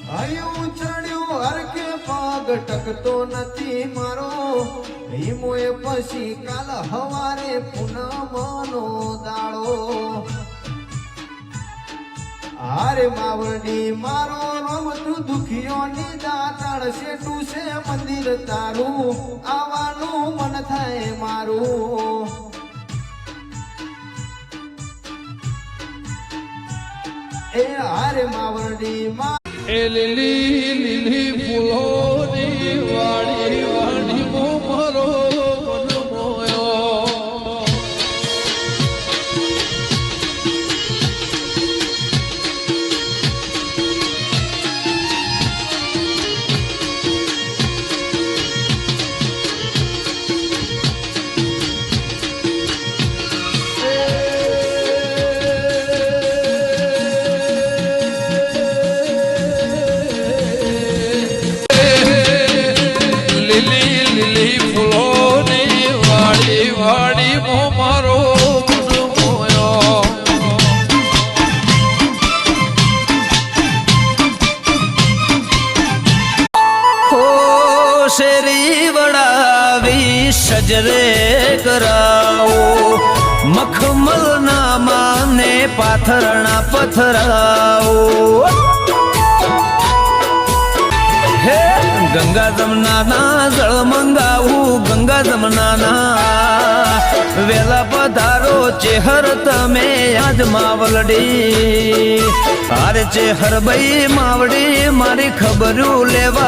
હરિયું ચડ્યું હરકે પગ ટકતો નથી મારો હિમોએ પછી કાલ હવારે પૂનમનો દાડો હારે માવડી મારો રમતું દુખિયોની દાતાળ શેઠું છે મંદિર તારું આવવાનું મન થાય મારું એ હારે માવડી એ લીલી લીલી ફૂલોની વાડી વાડી મારો શેરી વડાવી સજરે કરાવો મખમલ ના માને પાથરણા પથરાવો હે ગંગા જમનાના જળ મંગાવું ગંગા જમનાના વેલા પધારો ચેહર તમે આજ માવલડી હારે ચેહર ભાઈ માવડી મારી ખબરું લેવા